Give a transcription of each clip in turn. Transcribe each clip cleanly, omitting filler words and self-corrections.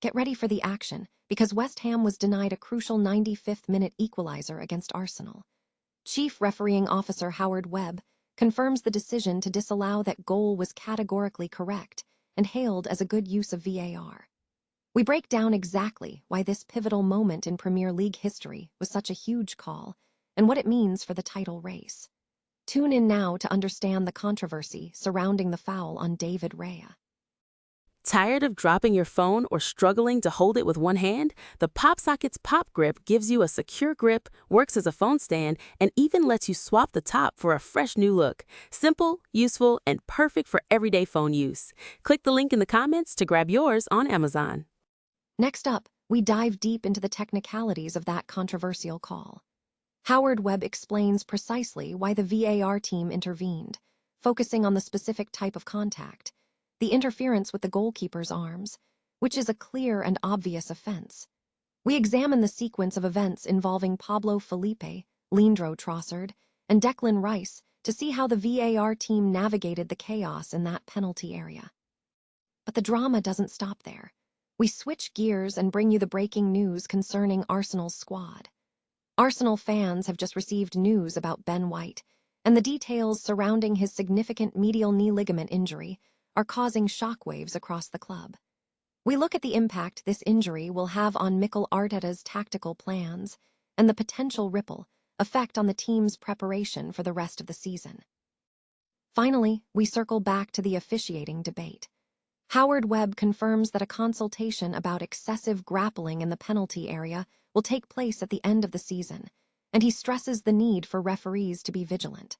Get ready for the action, because West Ham was denied a crucial 95th-minute equalizer against Arsenal. Chief Refereeing Officer Howard Webb confirms the decision to disallow that goal was categorically correct and hailed as a good use of VAR. We break down exactly why this pivotal moment in Premier League history was such a huge call and what it means for the title race. Tune in now to understand the controversy surrounding the foul on David Raya. Tired of dropping your phone or struggling to hold it with one hand? The PopSocket's Pop Grip gives you a secure grip, works as a phone stand, and even lets you swap the top for a fresh new look. Simple, useful, and perfect for everyday phone use. Click the link in the comments to grab yours on Amazon. Next up, we dive deep into the technicalities of that controversial call. Howard Webb explains precisely why the VAR team intervened, focusing on the specific type of contact, the interference with the goalkeeper's arms, which is a clear and obvious offense. We examine the sequence of events involving Pablo Felipe, Leandro Trossard, and Declan Rice to see how the VAR team navigated the chaos in that penalty area. But the drama doesn't stop there. We switch gears and bring you the breaking news concerning Arsenal's squad. Arsenal fans have just received news about Ben White, and the details surrounding his significant medial knee ligament injury are causing shockwaves across the club. We look at the impact this injury will have on Mikel Arteta's tactical plans and the potential ripple effect on the team's preparation for the rest of the season. Finally, we circle back to the officiating debate. Howard Webb confirms that a consultation about excessive grappling in the penalty area will take place at the end of the season, and he stresses the need for referees to be vigilant.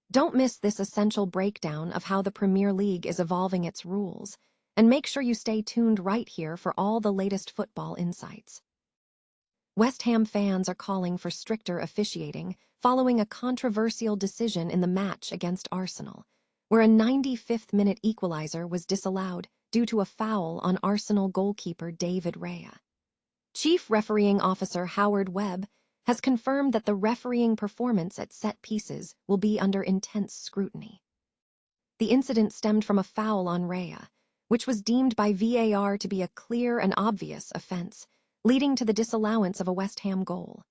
Don't miss this essential breakdown of how the Premier League is evolving its rules, and make sure you stay tuned right here for all the latest football insights. West Ham fans are calling for stricter officiating following a controversial decision in the match against Arsenal, where a 95th-minute equalizer was disallowed due to a foul on Arsenal goalkeeper David Raya. Chief Refereeing Officer Howard Webb has confirmed that the refereeing performance at set pieces will be under intense scrutiny. The incident stemmed from a foul on Raya, which was deemed by VAR to be a clear and obvious offense, leading to the disallowance of a West Ham goal.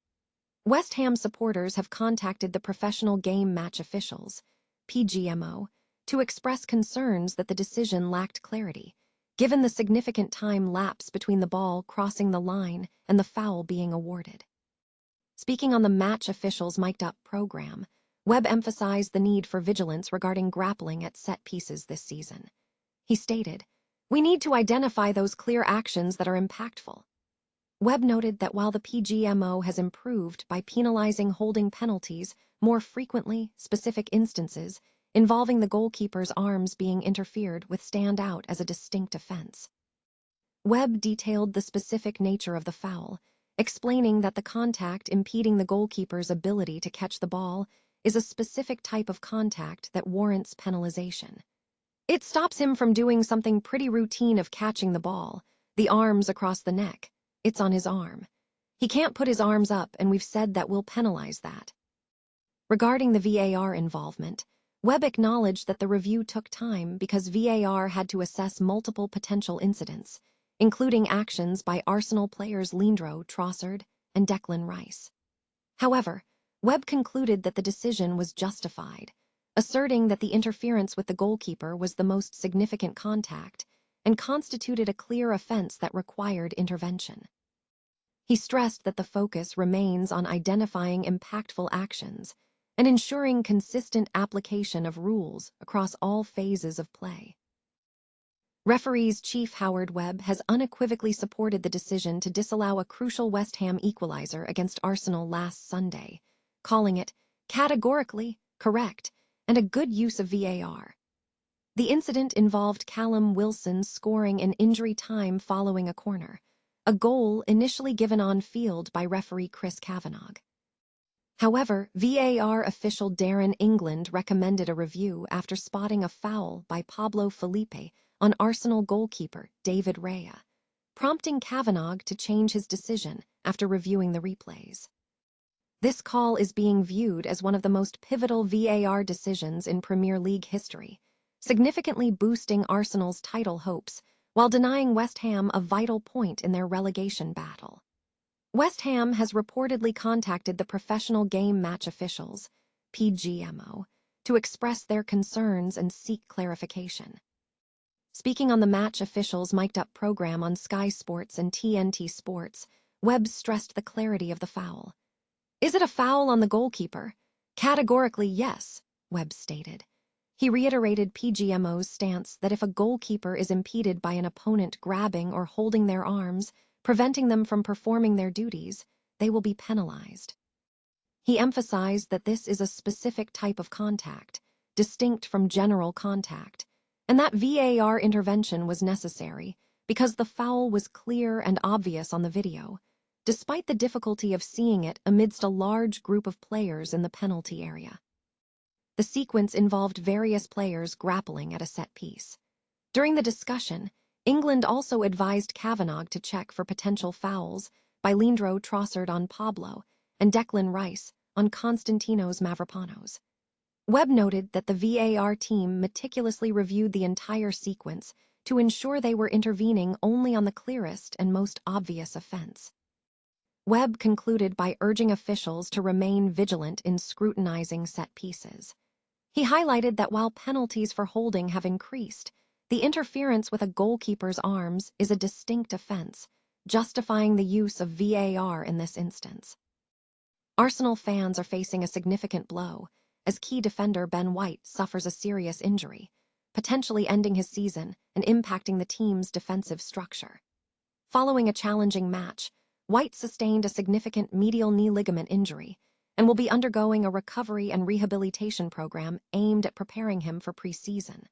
West Ham supporters have contacted the Professional Game Match Officials, PGMO, to express concerns that the decision lacked clarity, given the significant time lapse between the ball crossing the line and the foul being awarded. Speaking on the match officials' mic'd-up program, Webb emphasized the need for vigilance regarding grappling at set pieces this season. He stated, "We need to identify those clear actions that are impactful." Webb noted that while the PGMO has improved by penalizing holding penalties more frequently, specific instances involving the goalkeeper's arms being interfered with stand out as a distinct offense. Webb detailed the specific nature of the foul, explaining that the contact impeding the goalkeeper's ability to catch the ball is a specific type of contact that warrants penalization. It stops him from doing something pretty routine of catching the ball, the arms across the neck. It's on his arm. He can't put his arms up, and we've said that we'll penalize that. Regarding the VAR involvement, Webb acknowledged that the review took time because VAR had to assess multiple potential incidents, including actions by Arsenal players Leandro Trossard and Declan Rice. However, Webb concluded that the decision was justified, asserting that the interference with the goalkeeper was the most significant contact and constituted a clear offense that required intervention. He stressed that the focus remains on identifying impactful actions and ensuring consistent application of rules across all phases of play. Referees Chief Howard Webb has unequivocally supported the decision to disallow a crucial West Ham equalizer against Arsenal last Sunday, calling it categorically correct and a good use of VAR. The incident involved Callum Wilson scoring in injury time following a corner, a goal initially given on field by referee Chris Kavanagh. However, VAR official Darren England recommended a review after spotting a foul by Pablo Felipe on Arsenal goalkeeper David Raya, prompting Kavanagh to change his decision after reviewing the replays. This call is being viewed as one of the most pivotal VAR decisions in Premier League history, significantly boosting Arsenal's title hopes while denying West Ham a vital point in their relegation battle. West Ham has reportedly contacted the Professional Game Match Officials, PGMO, to express their concerns and seek clarification. Speaking on the match officials' mic'd-up program on Sky Sports and TNT Sports, Webb stressed the clarity of the foul. "Is it a foul on the goalkeeper? Categorically, yes," Webb stated. He reiterated PGMO's stance that if a goalkeeper is impeded by an opponent grabbing or holding their arms, preventing them from performing their duties, they will be penalized. He emphasized that this is a specific type of contact, distinct from general contact, and that VAR intervention was necessary because the foul was clear and obvious on the video, despite the difficulty of seeing it amidst a large group of players in the penalty area. The sequence involved various players grappling at a set piece. During the discussion, England also advised Kavanagh to check for potential fouls by Leandro Trossard on Pablo and Declan Rice on Konstantinos Mavropanos. Webb noted that the VAR team meticulously reviewed the entire sequence to ensure they were intervening only on the clearest and most obvious offense. Webb concluded by urging officials to remain vigilant in scrutinizing set pieces. He highlighted that while penalties for holding have increased, the interference with a goalkeeper's arms is a distinct offense, justifying the use of VAR in this instance. Arsenal fans are facing a significant blow as key defender Ben White suffers a serious injury, potentially ending his season and impacting the team's defensive structure. Following a challenging match, White sustained a significant medial knee ligament injury and will be undergoing a recovery and rehabilitation program aimed at preparing him for pre-season.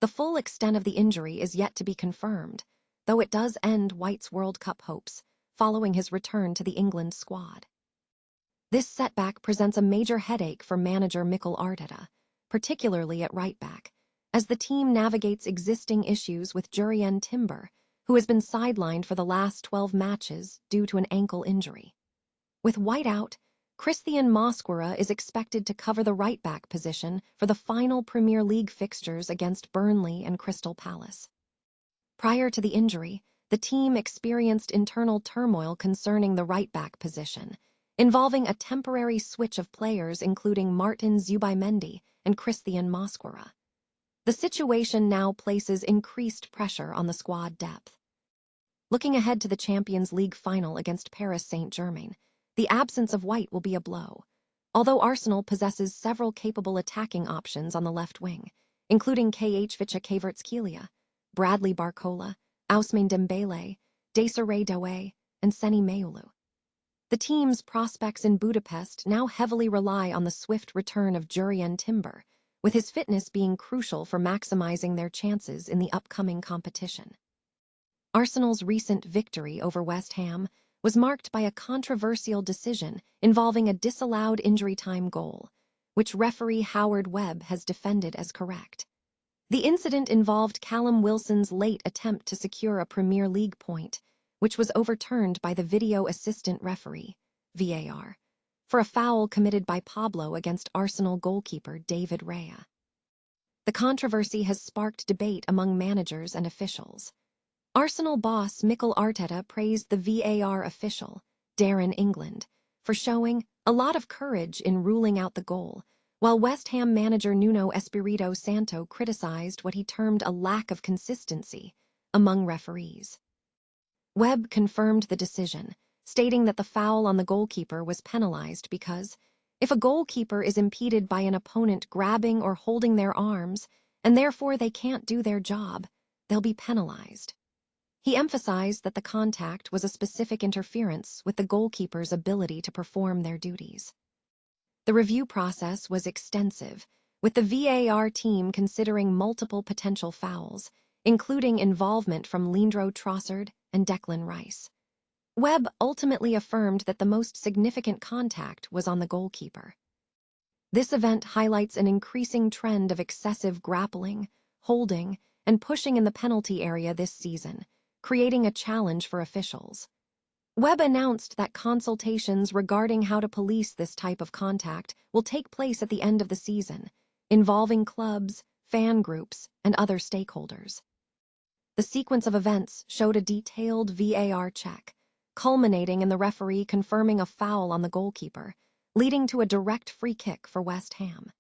The full extent of the injury is yet to be confirmed, though it does end White's World Cup hopes following his return to the England squad. This setback presents a major headache for manager Mikel Arteta, particularly at right-back, as the team navigates existing issues with Jurrien Timber, who has been sidelined for the last 12 matches due to an ankle injury. With White out, Christian Mosquera is expected to cover the right-back position for the final Premier League fixtures against Burnley and Crystal Palace. Prior to the injury, the team experienced internal turmoil concerning the right-back position, involving a temporary switch of players including Martin Zubimendi and Christian Mosquera. The situation now places increased pressure on the squad depth. Looking ahead to the Champions League final against Paris Saint-Germain, the absence of White will be a blow, although Arsenal possesses several capable attacking options on the left wing, including Khvicha Kvaratskhelia, Bradley Barcola, Ousmane Dembele, Desiree Doué, and Seny Meulu. The team's prospects in Budapest now heavily rely on the swift return of Jurrien Timber, with his fitness being crucial for maximizing their chances in the upcoming competition. Arsenal's recent victory over West Ham was marked by a controversial decision involving a disallowed injury time goal, which referee Howard Webb has defended as correct. The incident involved Callum Wilson's late attempt to secure a Premier League point, which was overturned by the video assistant referee, VAR, for a foul committed by Pablo against Arsenal goalkeeper David Raya. The controversy has sparked debate among managers and officials. Arsenal boss Mikel Arteta praised the VAR official, Darren England, for showing a lot of courage in ruling out the goal, while West Ham manager Nuno Espirito Santo criticized what he termed a lack of consistency among referees. Webb confirmed the decision, stating that the foul on the goalkeeper was penalized because, if a goalkeeper is impeded by an opponent grabbing or holding their arms, and therefore they can't do their job, they'll be penalized. He emphasized that the contact was a specific interference with the goalkeeper's ability to perform their duties. The review process was extensive, with the VAR team considering multiple potential fouls, including involvement from Leandro Trossard and Declan Rice. Webb ultimately affirmed that the most significant contact was on the goalkeeper. This event highlights an increasing trend of excessive grappling, holding, and pushing in the penalty area this season, creating a challenge for officials. Webb announced that consultations regarding how to police this type of contact will take place at the end of the season, involving clubs, fan groups, and other stakeholders. The sequence of events showed a detailed VAR check, culminating in the referee confirming a foul on the goalkeeper, leading to a direct free kick for West Ham.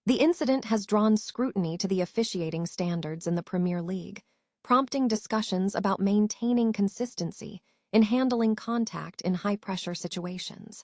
The incident has drawn scrutiny to the officiating standards in the Premier League, prompting discussions about maintaining consistency in handling contact in high-pressure situations.